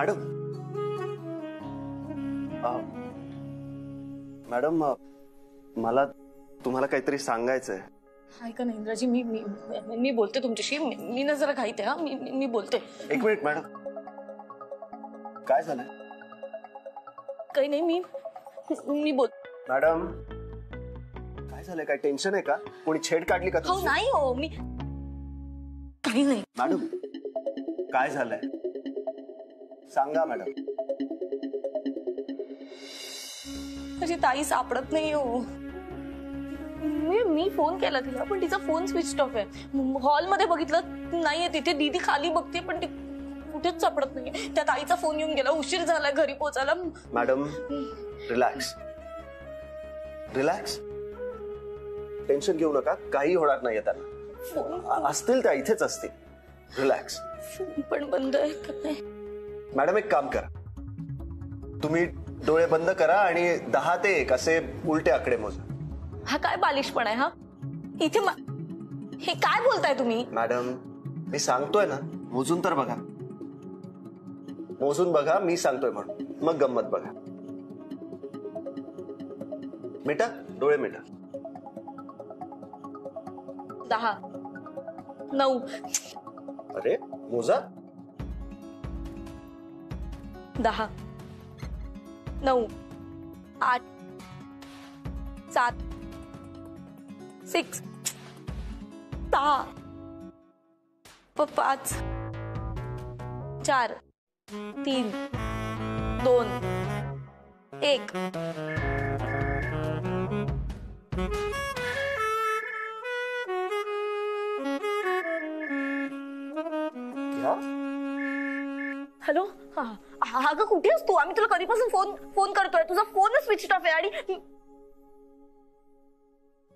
Madam madam मला तुम्हाला काहीतरी सांगायचंय. ऐका ना इंद्राजी, मी बोलते तुमच्याशी. मी ना जरा घाईत आहे. हा मी बोलते. एक मिनिट मॅडम, काय झालंय? काही नाही, मी बोल. मॅडम काय झालंय? काय टेन्शन आहे का? कोणी छेड काढली का? हो नाही हो, मी काही नाही. मॅडम काय झालंय सांगा मॅडम. माझी ताई सापडत नाही हो. मी फोन केला तिला पण तिचा फोन स्विच ऑफ आहे. हॉलमध्ये बघितलं नाहीये तिथे. दीदी खाली बघते पण ती कुठेच सापडत नाहीये. त्या ताईचा फोन येऊन गेला, उशीर झाला घरी पोहोचायला. मॅडम रिलॅक्स रिलॅक्स, टेन्शन घेऊ नका, काही होणार नाहीये त्यांना. असतील त्या इथेच असतील. रिलॅक्स. फोन पण बंद आहे का नाही? मॅडम एक काम करा, तुम्ही डोळे बंद करा आणि 10 ते 1 असे उलटे आकडे मोजा. हा काय बालिशपण आहे? हा इथे हे काय बोलताय तुम्ही? मॅडम मी सांगतोय ना, मोजून तर बघा. मोजून बघा, मी सांगतोय म्हणून. मग गंमत बघा. मिटा डोळे, मिटा. 10 9. अरे मोजा. 10 9 8 7 6 6 5 4 3 2 1. हॅलो. अगं कुठे आहेस तू? आम्ही तुला कधीपासून फोन करतोय. तुझा फोनच स्विच ऑफ आहे. आणि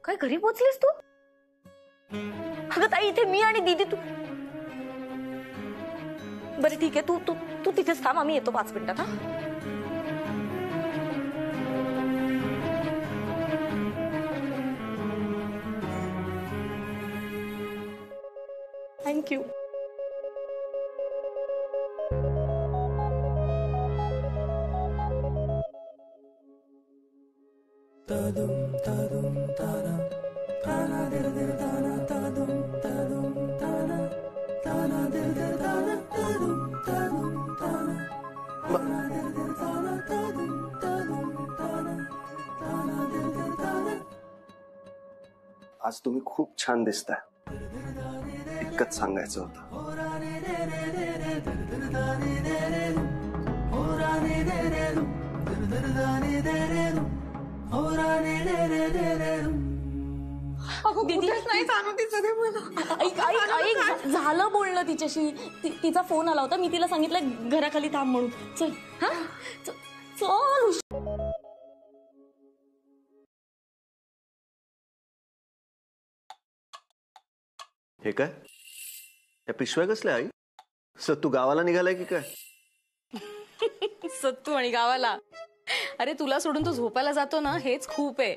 काय घरी पोहोचलीस तू? अगं ताई इथे मी आणि दीदी. तू बरं ठीक आहे, तू तिथेच थांब, आम्ही येतो 5 मिनिटात. हा थँक्यू. आज तुम्ही खूप छान दिसताय, इतकंच सांगायचं होतं. झालं बोलणं तिच्याशी. तिचा फोन आला होता, मी तिला सांगितलं घराखाली थांब म्हणून. चल. हा चल. हे काय? या पिशव्या कसल्या आई? सत्तू गावाला निघालाय की काय? सत्तू आणि गावाला? अरे तुला सोडून तो झोपायला जातो ना, हेच खूप आहे.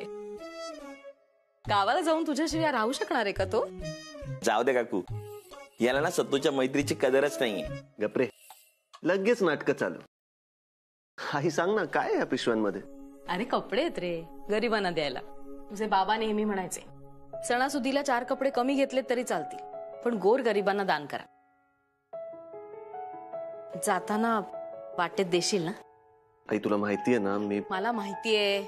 गावाला जाऊन तुझ्याशिवाय राहू शकणार आहे का तो? जाऊ दे काकू, याला ना सत्तूच्या मैत्रीची कदरच नाहीये. गप्रे, लगेच नाटकं चालू. आई सांग ना, काय या पिशव्यांमध्ये? अरे कपडे आहेत रे, गरिबांना द्यायला. तुझे बाबा नेहमी म्हणायचे, सणासुदीला 4 कपडे कमी घेतले तरी चालतील, पण गोर गरिबांना दान करा. जाताना वाटेत देशील ना? आई तुला माहितीये ना, मला माहितीये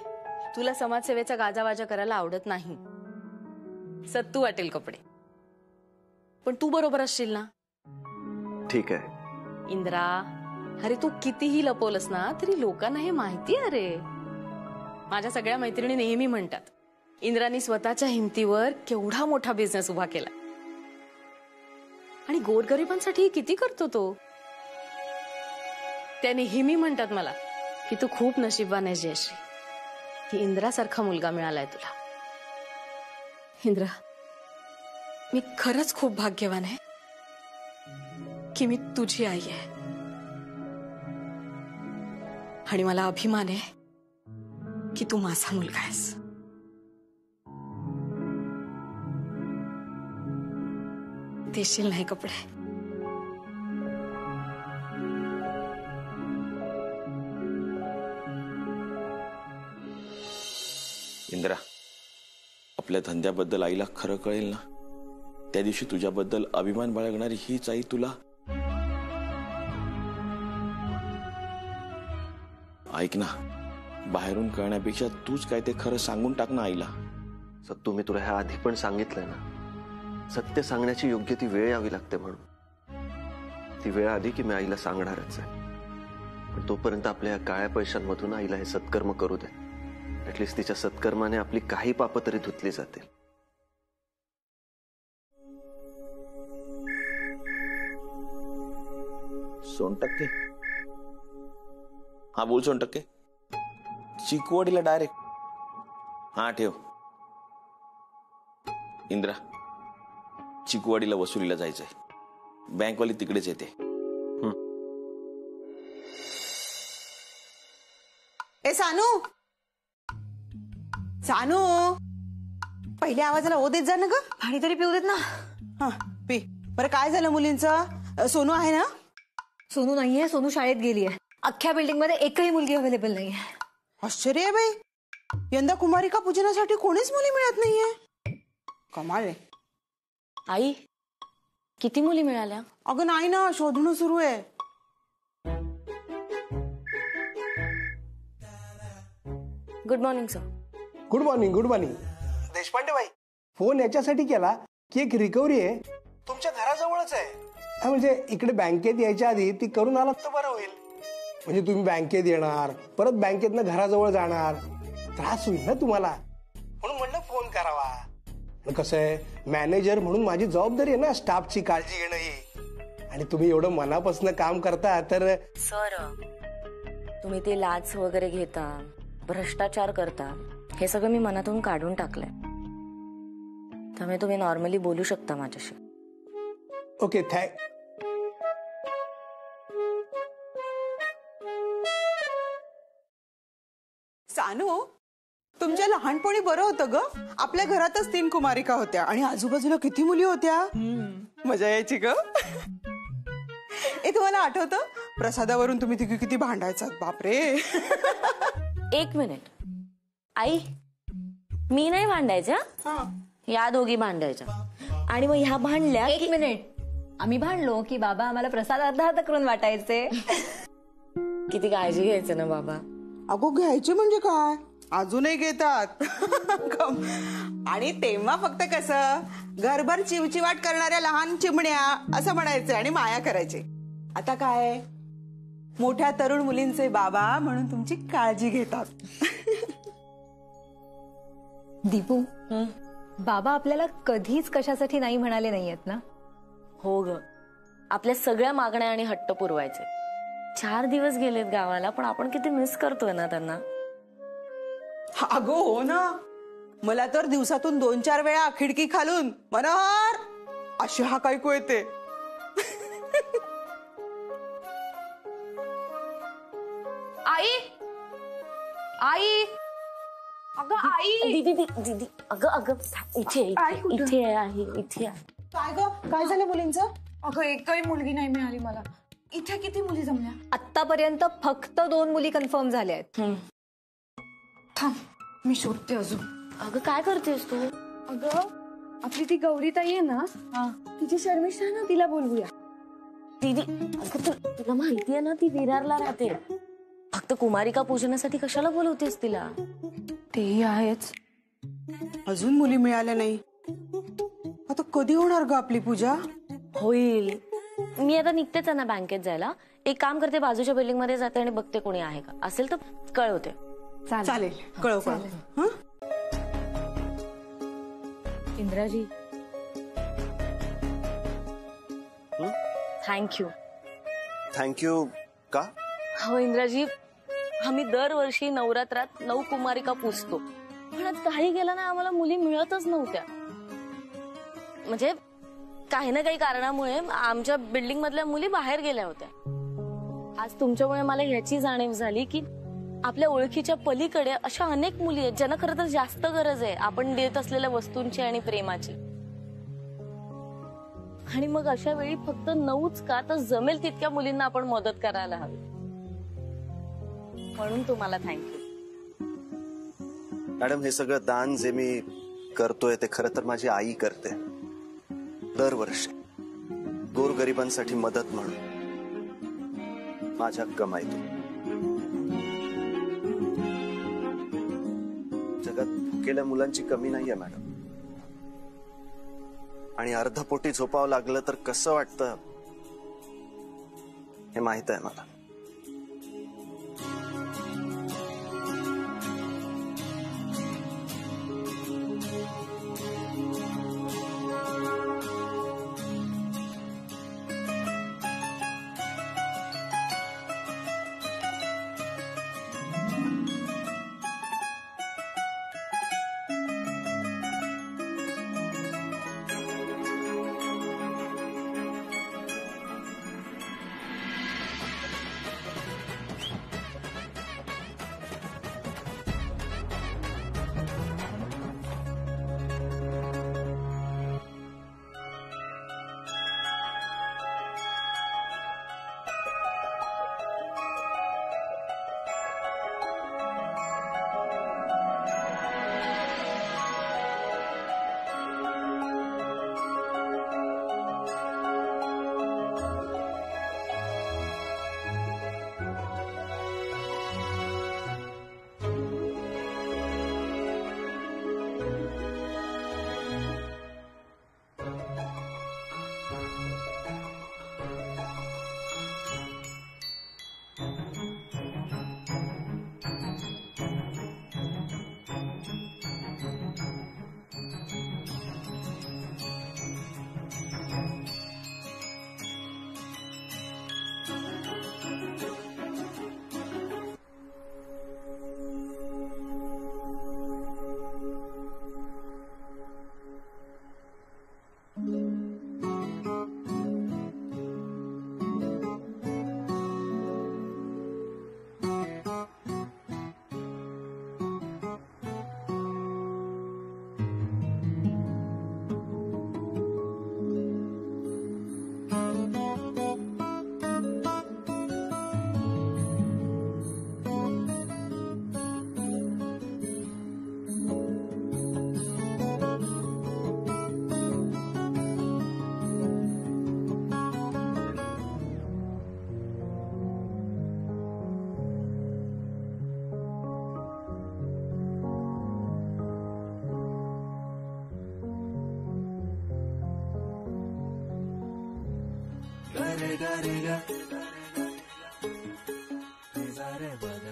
तुला समाजसेवेचा गाजावाजा करायला आवडत नाही. सत्तू वाटेल कपडे, पण तू बरोबर असशील ना? ठीक आहे. इंद्रा, अरे तू कितीही लपवलंस ना तरी लोकांना हे माहिती आहे. अरे माझ्या सगळ्या मैत्रिणी नेहमी म्हणतात, इंद्रानी स्वतःच्या हिमतीवर केवढा मोठा बिझनेस उभा केला आणि गोरगरिबांसाठी किती करतो तो. त्या नेहमी म्हणतात मला की तू खूप नशीबवान आहेस जयश्री, की इंद्रासारखा मुलगा मिळालाय तुला. इंद्रा, मी खरंच खूप भाग्यवान आहे की मी तुझी आई आहे. आणि मला अभिमान आहे की तू माझा मुलगा आहेस. देशील नाही कपडे? इंदिरा, आपल्या धंद्याबद्दल आईला खरं कळेल ना, त्या दिवशी तुझ्याबद्दल अभिमान बाळगणारी हीच आई तुला. ऐक ना, बाहेरून कळण्यापेक्षा तूच काय ते खरं सांगून टाक ना आईला. सत्तू, मी तुला ह्या आधी पण सांगितलंय ना, सत्य सांगण्याची योग्य ती वेळ यावी लागते म्हणून. ती वेळ आली की मी आईला सांगणारच आहे. पण तोपर्यंत आपल्या काळ्या पैशांमधून आईला हे सत्कर्म करू दे. ऍटलिस्ट तिच्या सत्कर्माने आपली काही पापं तरी धुतली जातील. सोनटक्के, हा बोल सोनटक्के. चिकवडीला डायरेक्ट. हा ठेव. इंदिरा, चिकवडीला वसुलीला जायचंय. बँकवाली तिकडेच येते. ए सानू, सानू, पहिल्या आवाजाला ओ देत जा ना ग. पाणी तरी पिऊ देत ना. हा पी. बरं काय झालं मुलींचं? सोनू आहे ना? सोनू नाहीये, सोनू शाळेत गेली आहे. अख्ख्या बिल्डिंग मध्ये एकही मुलगी अवेलेबल नाहीये. आश्चर्य आहे बाई, यंदा कुमारिका पूजनासाठी कोणीच मुली मिळत नाहीये. कमाल आहे. आई, किती मुली मिळाल्या? अगं नाही ना, शोधणं सुरू आहे. Good morning sir. Good morning. Good morning. Deshpande बाई, फोन याच्यासाठी केला की एक रिकव्हरी आहे तुमच्या घराजवळच आहे. म्हणजे इकडे बँकेत यायच्या आधी ती करून आलात तर बरं होईल. म्हणजे तुम्ही बँकेत येणार, परत बँकेतनं घराजवळ जाणार, त्रास होईल ना तुम्हाला, म्हणून म्हणलं फोन करावा. कसं आहे, मॅनेजर म्हणून माझी जबाबदारी आहे ना स्टाफची काळजी घेणं ही. आणि तुम्ही एवढं मनापासून काम करता तर. सर, तुम्ही ते लाच वगैरे घेता, भ्रष्टाचार करता, हे सगळं मी मनातून काढून टाकलंय. त्यामुळे तुम्ही नॉर्मली बोलू शकता माझ्याशी. ओके, सानू, तुमच्या लहानपणी बरं होतं ग. आपल्या घरातच 3 कुमारिका होत्या आणि आजूबाजूला किती मुली होत्या. मजा यायची ग. ए, तुम्हाला आठवतं प्रसादावरून तुम्ही तिघी किती भांडायचात? बापरे. एक मिनिट आई, मी नाही भांडायच्या, या दोघी भांडायच्या. आणि मग ह्या भांडल्या. एक मिनिट, आम्ही भांडलो की बाबा आम्हाला प्रसाद अर्धा अर्धा करून वाटायचे. किती काळजी घ्यायचं ना बाबा. अगो, घ्यायचे म्हणजे काय, अजूनही घेतात. आणि तेव्हा फक्त कसं घरभर चिवचिवाट करणाऱ्या लहान चिमण्या असं म्हणायचे आणि माया करायचे. आता काय, मोठ्या तरुण मुलींचे बाबा म्हणून तुमची काळजी घेतात. दीपू, बाबा आपल्याला कधीच कशासाठी नाही म्हणाले नाहीयेत ना. हो ग, आपल्या सगळ्या मागण्या आणि हट्ट पुरवायचे. 4 दिवस गेलेत गावाला, पण आपण किती मिस करतोय ना त्यांना. अगो हो ना, मला तर दिवसातून 2-4 वेळा खिडकी खालून मनोहर अशी हाक ऐकू येते. आई, आई, अगं आई, दीदी दीदी, अगं इथे इथे आहे, इथे आहे. काय ग, काय झालं मुलींचं? अगं एकही मुलगी नाही मिळाली मला. इथे किती मुली जमल्या? आतापर्यंत फक्त 2 मुली कन्फर्म झाल्या आहेत. थांब, मी शोधते अजून. अगं काय करतेस तू? अगं आपली ती गौरीताई आहे ना, तिची शर्मिष्ठा आहे ना, तिला बोलवूया. दीदी, अगं तुला माहिती आहे ना, ती विरारला राहते. फक्त कुमारिका पूजनासाठी कशाला बोलवतेस तिला? तेही आहेच. अजून मुली मिळाल्या नाही. आता कधी होणार ग आपली पूजा? होईल. मी आता निघतेच ना बँकेत जायला. एक काम करते, बाजूच्या बिल्डिंग मध्ये जाते आणि बघते कोणी आहे का. असेल तर कळवते. चालेल, कळव. इंद्राजी, थँक्यू. थँक्यू का? हो इंद्राजी, आम्ही दरवर्षी नवरात्रात 9 कुमारिका पूजतो, पण आज काही गेलं ना, आम्हाला मुली मिळतच नव्हत्या. म्हणजे काही ना काही कारणामुळे आमच्या बिल्डिंग मधल्या मुली बाहेर गेल्या होत्या. आज तुमच्यामुळे मला ह्याची जाणीव झाली की आपल्या ओळखीच्या पलीकडे अशा अनेक मुली आहेत ज्यांना खरं तर जास्त गरज आहे आपण देत असलेल्या वस्तूंची आणि प्रेमाची. आणि मग अशा वेळी फक्त 9च का, तर जमेल तितक्या मुलींना आपण मदत करायला हवी. म्हणून तुम्हाला थँक्यू. मॅडम, हे सगळं दान जे मी करतोय ते खरं तर माझी आई करते दरवर्षी, गोरगरिबांसाठी मदत म्हणून माझ्या कमाईतून. जगात भुकेल्या मुलांची कमी नाहीये मॅडम, आणि अर्धपोटी झोपावं लागलं तर कसं वाटतं हे माहित आहे मला.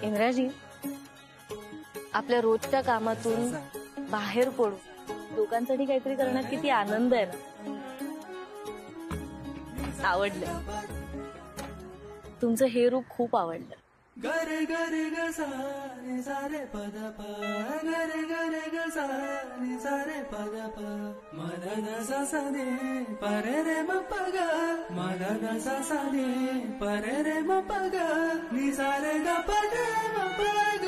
इंद्राजी, आपल्या रोजच्या कामातून बाहेर पडू, लोकांसाठी काहीतरी करण्यात किती आनंद आहे ना. आवडलं तुमचं हे रूप, खूप आवडलं. गरे गरे ग सारे सारे पद प गरे गरे ग सारे सारे पद प मदन सा सा दे परे रे म प ग मदन सा सा दे परे रे म प ग नि सारे ग प ग म प ग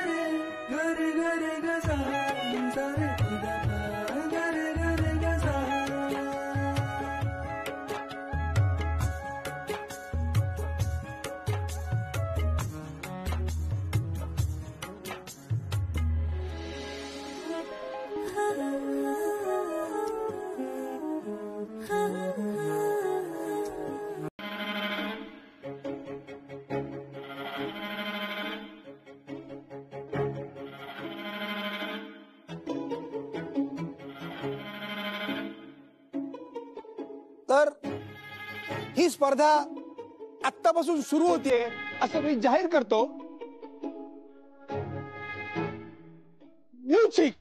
रे गरे गरे ग सारे सारे पद प गरे गरे ग सा. तर ही स्पर्धा आत्तापासून सुरू होते असं मी जाहीर करतो. म्युझिक.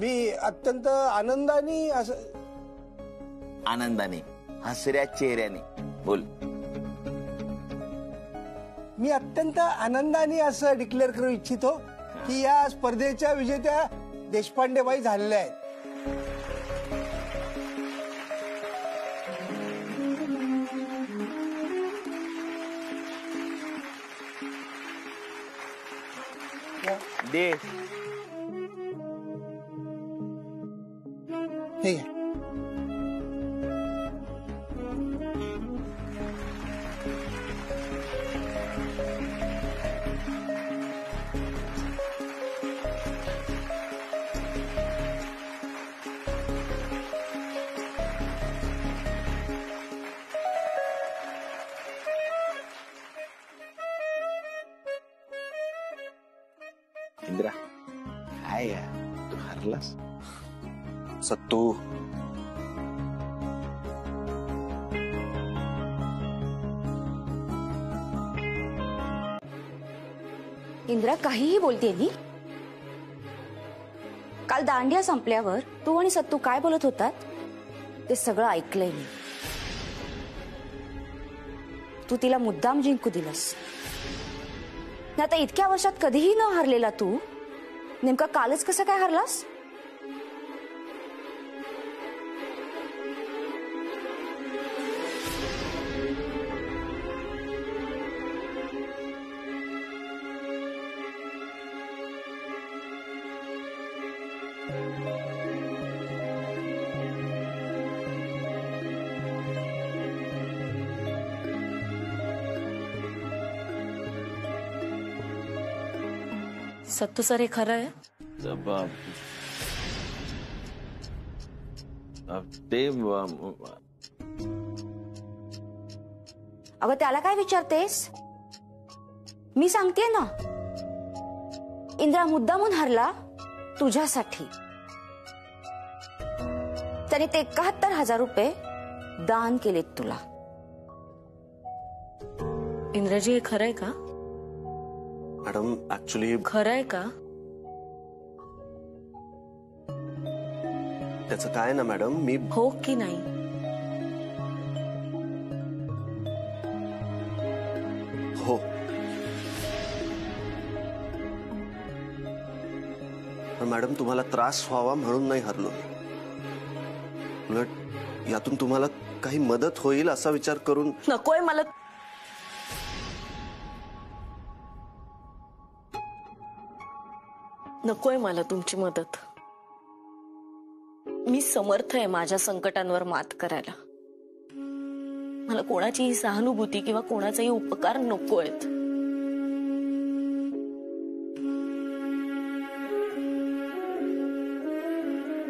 मी अत्यंत आनंदाने असं आनंदाने हसऱ्या चेहऱ्याने बोल. मी अत्यंत आनंदाने असं डिक्लेअर करू इच्छितो की या स्पर्धेच्या विजेत्या देशपांडेबाई झालेल्या आहेत. दे. ठीक आहे. इंद्रा काय यार तू हरलास. सत्तू, इंद्रा काहीही बोलतेय मी. काल दांडिया संपल्यावर तू आणि सत्तू काय बोलत होतात ते सगळं ऐकलंय मी. तू तिला मुद्दाम जिंकू दिलंस. आता इतक्या वर्षात कधीही न हरलेला तू नेमका कालच कसं काय हरलास. सत्तू सर हे खरं आहे. ते अगं त्याला काय विचारतेस. मी सांगतेय ना इंद्रा मुद्दामून हरला तुझ्यासाठी. त्याने ते 71,000 रुपये दान केलेत तुला. इंद्रजी हे खरं आहे का. मॅडम ऍक्च्युली खरं आहे का. त्याचं काय ना मॅडम, मी हो की नाही. हो. पण मॅडम तुम्हाला त्रास व्हावा म्हणून नाही हरलो मी. उलट यातून तुम्हाला काही मदत होईल असा विचार करून. नकोय मला. नकोय मला तुमची मदत. मी समर्थ आहे माझ्या संकटांवर मात करायला. मला कोणाचीही सहानुभूती किंवा कोणाचाही उपकार नकोयत.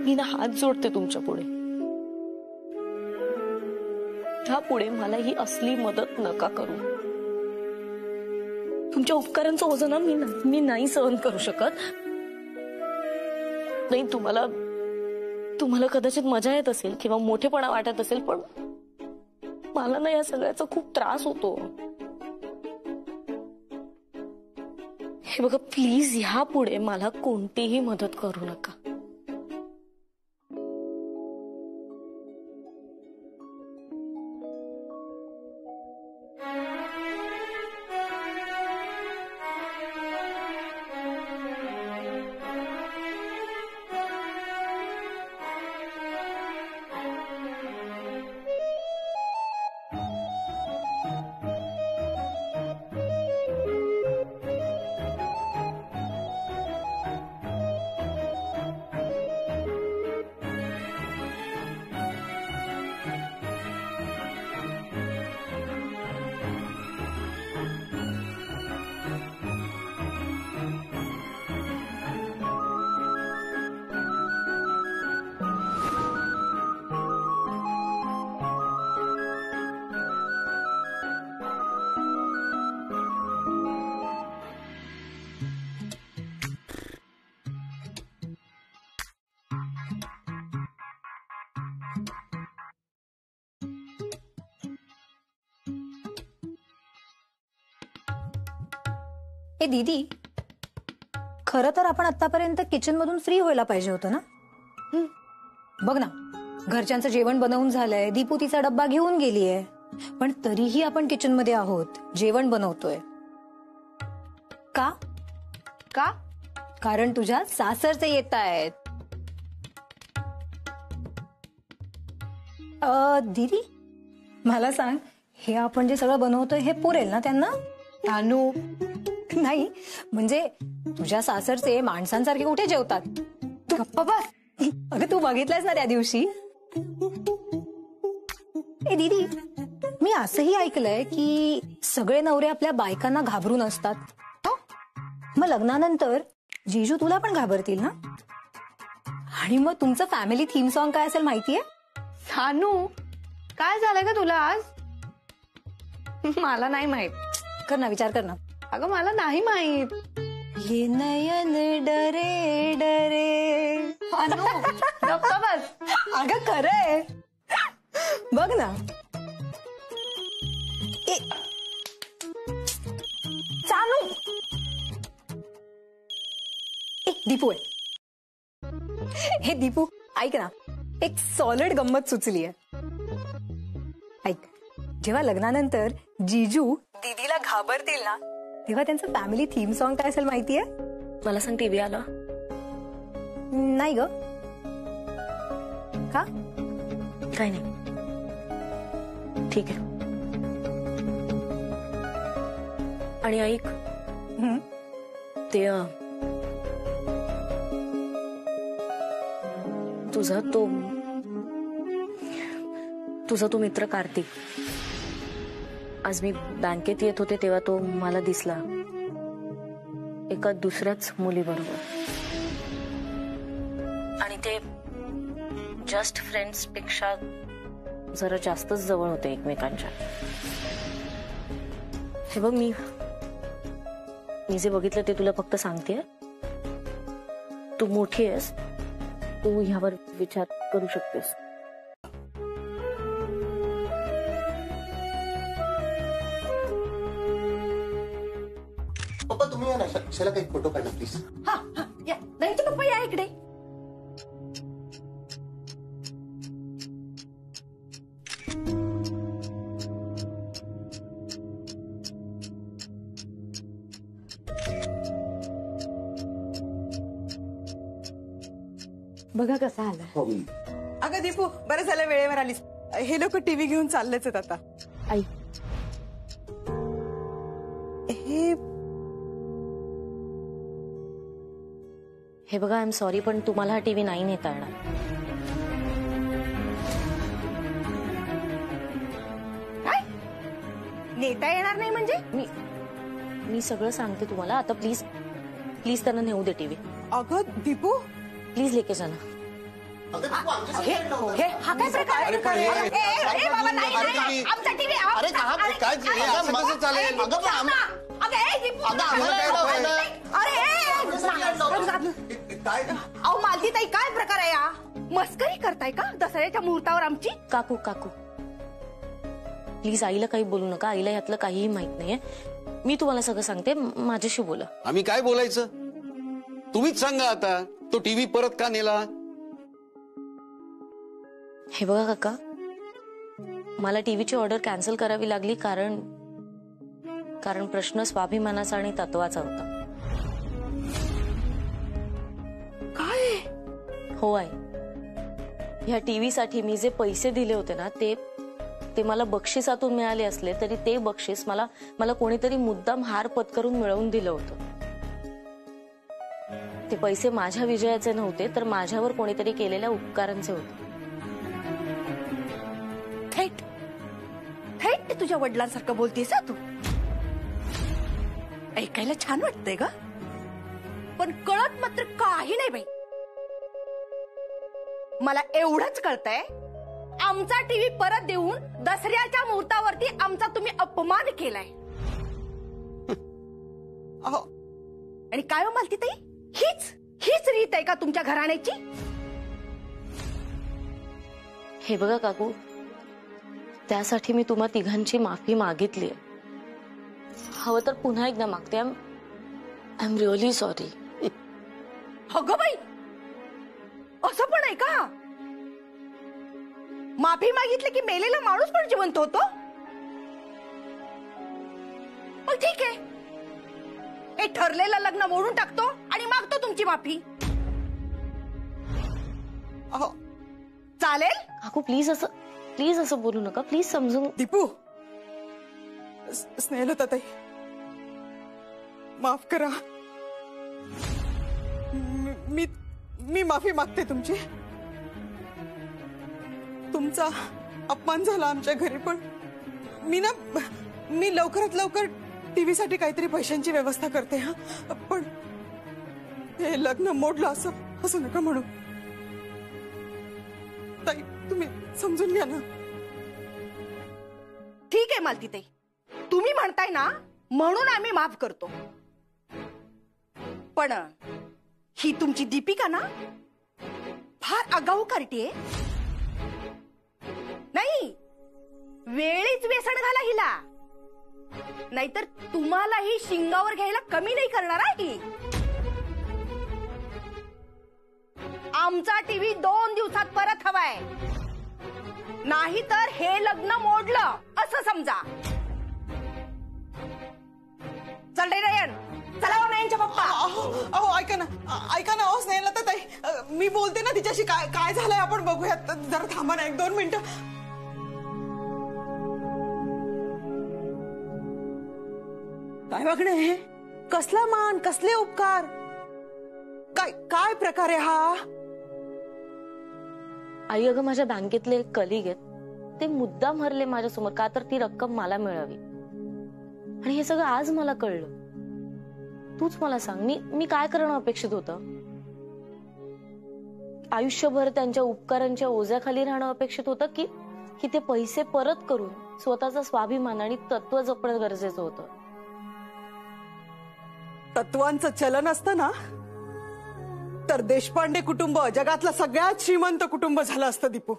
मी ना हात जोडते तुमच्या पुढे. ह्यापुढे मला ही असली मदत नका करू. तुमच्या उपकारांचं ओझं ना मी नाही सहन करू शकत. नाही तुम्हाला कदाचित मजा येत असेल किंवा मोठेपणा वाटत असेल, पण मला ना या सगळ्याचा खूप त्रास होतो. हे बघा प्लीज ह्यापुढे मला कोणतीही मदत करू नका. ए दीदी, खरं तर आपण आतापर्यंत किचन मधून फ्री व्हायला पाहिजे होतं ना. बघ ना, घरच्यांचं जेवण बनवून झालंय, दीपू तिचा डब्बा घेऊन गेलीये, पण तरीही आपण किचन मध्ये आहोत, जेवण बनवतोय. का? का? कारण तुझ्या सासरचे येत आहेत. दीदी मला सांग, हे आपण जे सगळं बनवतोय हे पुरेल ना त्यांना? तानू नाही, म्हणजे तुझ्या सासरचे माणसांसारखे कुठे जेवतात? गप्पा बस. अगं तू बघितलंयस ना त्या दिवशी. ए दीदी, मी असंही ऐकलंय की सगळे नवरे आपल्या बायकांना घाबरून असतात. मग लग्नानंतर जीजू तुला पण घाबरतील ना? आणि मग तुमचं फॅमिली थीम सॉन्ग काय असेल माहितीये? सानू, काय झालंय का तुला आज? मला नाही माहित. कर ना, विचार कर ना. अगं मला नाही माहित. ये नयन डरे डरे. सानू, गप्पा बस. अगं खरंय, बघ ना. सानू, दीपू आहे. हे दीपू, ऐक ना, एक सॉलिड गंमत सुचली आहे. ऐक, जेव्हा लग्नानंतर जीजू दीदीला घाबरतील ना, तेव्हा त्यांचं फॅमिली थीम सॉन्ग काय असेल माहितीये? मला सांग, टीव्ही आला? नाही ग. का? काय नाही, ठीक आहे. आणि ऐक, ते तुझा तो मित्र कार्तिक, आज मी बँकेत येत होते तेव्हा तो मला दिसला एका दुसऱ्याच मुलीबरोबर. आणि ते जस्ट फ्रेंड्स पेक्षा जरा जास्तच जवळ होते एकमेकांच्या. हे बघ, मी जे बघितलं ते तुला फक्त सांगतेय. तू मोठी आहेस, तू ह्यावर विचार करू शकतेस. पप्पा तुम्ही या ना, शाला काही फोटो काढा प्लीज. हा हा, या नाही तर पप्पा या इकडे. बघा कसा आला. अगं दीपू, बरं झालं वेळेवर आलीस. हे लोक टीव्ही घेऊन चाललेच आहेत आता. आई, हे बघा, आय एम सॉरी, पण तुम्हाला हा टीव्ही नाही नेता येणार. काय नेता येणार नाही म्हणजे? मी सगळं सांगते तुम्हाला आता. प्लीज प्लीज त्यांना नेऊ दे टीव्ही. अगं दीपू, प्लीज लेके जाना. हा काय प्रकार आहे? बाबा नाही, आमचा टीव्ही. अरे काय समस्या चालेल? अहो मालतीताई, काय प्रकार आहे हा? मस्करी करताय का दसऱ्याच्या मुहूर्तावर आमची? काकू प्लीज आईला काही बोलू नका. आईला यातलं काहीही माहित नाहीये. मी तुम्हाला सगळं सांगते, माझ्याशी बोला. आम्ही काय बोलायचं तुम्हीच सांगा. आता तो टीव्ही परत का नेला? हे बघा काका, मला टीव्हीची ऑर्डर कॅन्सल करावी लागली कारण प्रश्न स्वाभिमानाचा आणि तत्वाचा होता. काय? हो आहे. ह्या टीव्ही साठी मी जे पैसे दिले होते ना, ते मला बक्षिसातून मिळाले असले तरी ते बक्षीस मला कोणीतरी मुद्दाम हार पत्करून मिळवून दिलं होतं. ते पैसे माझ्या विजयाचे नव्हते, तर माझ्यावर कोणीतरी केलेल्या उपकारांचे होते. थेट तुझ्या वडिलांसारखं बोलतेस तू. ऐकायला छान वाटतंय का? पण कळत मात्र काही नाही बाई. मला एवढंच कळतंय, आमचा टीव्ही परत देऊन दसऱ्याच्या मुहूर्तावरती आमचा तुम्ही अपमान केलाय. आणि काय मालती ताई, हीच रीत आहे का तुमच्या घराण्याची? हे बघा काकू, त्यासाठी मी तुम्हा तिघांची माफी मागितली. हवं तर पुन्हा एकदा मागते. I am really sorry. अगं बाई, असं पण आहे का? माफी मागितली की मेलेला माणूस पण जिवंत होतो? मग ठीक आहे, हे ठरलेलं लग्न मोडून टाकतो आणि मागतो तुमची माफी. अहो चालेल? काकू प्लीज असं बोलू नका, प्लीज समजून. दीपू, स्नेहलताई माफ करा. मी माफी मागते तुमची. तुमचा अपमान झाला आमच्या घरी, पण मी लवकरात लवकर टीव्ही साठी काहीतरी पैशांची व्यवस्था करते. हा, पण हे लग्न मोडलं असं नका म्हणू ताई, तुम्ही समजून घ्या ना. ठीक आहे मालतीताई, तुम्ही म्हणताय ना म्हणून आम्ही माफ करतो. पण ही तुमची दीपिका ना फार आगाऊ कार्टी आहे. नाही, वेळीच व्यसन घाला हिला, नाहीतर तुम्हालाही शिंगावर घ्यायला कमी नाही करणार आहे. आमचा टीव्ही 2 दिवसात परत हवाय, नाही तर हे लग्न मोडलं असं समजा. चल नयन, चला हो नयनच्या पप्पा. अहो ऐका ना अहो स्नेहलताई, मी बोलते ना तिच्याशी. काय झालंय आपण बघूयात. जरा थांबा ना 1-2 मिनिटं. काय वागणं हे? कसला मान, कसले उपकार, काय प्रकार आहे हा? आई, अगं माझ्या बँकेतले एक कलिग आहेत, ते मुद्दाम हरले माझ्यासमोर, का तर ती रक्कम मला मिळावी. आणि हे सगळं आज मला कळलं. तूच मला सांग, मी काय करणं अपेक्षित होतं? आयुष्यभर त्यांच्या उपकारांच्या ओझ्याखाली राहणं अपेक्षित होतं की ते पैसे परत करून स्वतःचा स्वाभिमान आणि तत्व जपणं गरजेचं होतं? तत्वांचं चलन असतं ना तर देशपांडे कुटुंब जगातलं सगळ्यात श्रीमंत कुटुंब झालं असतं दीपू.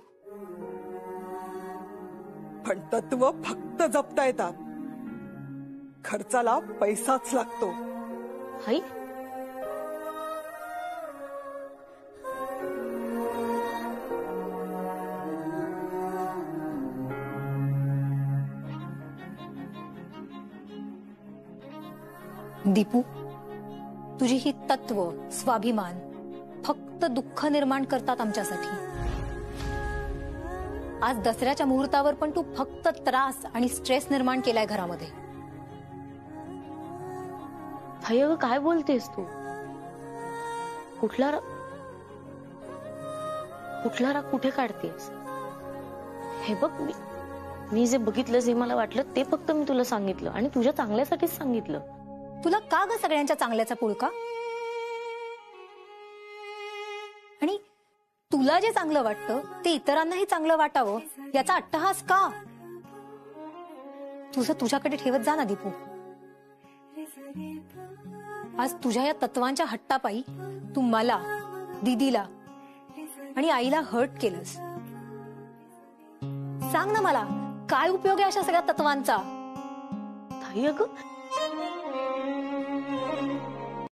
पण तत्व फक्त जपता येतात, खर्चाला पैसाच लागतो. हाई, दीपू, तुझी ही तत्व, स्वाभिमान फक्त दुःख निर्माण करतात आमच्यासाठी. आज दसऱ्याच्या मुहूर्तावर पण तू फक्त त्रास आणि स्ट्रेस निर्माण केलाय घरामध्ये. हाय, अगं काय बोलतेस तू? कुठला राग कुठे काढतेस? हे बघ, मी जे बघितलं, जे मला वाटलं ते फक्त मी तुला सांगितलं, आणि तुझ्या चांगल्यासाठीच सांगितलं. तुला का ग सगळ्यांच्या चांगल्याचा पुळका? आणि तुला जे चांगलं वाटतं ते इतरांनाही चांगलं वाटावं याचा अट्टहास का? तुझं तुझ्याकडे ठेवत जा ना दीपू. आज तुझ्या या तत्वांच्या हट्टापायी तू मला, दीदीला आणि आईला हर्ट केलंस. सांग ना मला, काय उपयोग आहे अशा सगळ्या तत्वांचा? ताई, अगं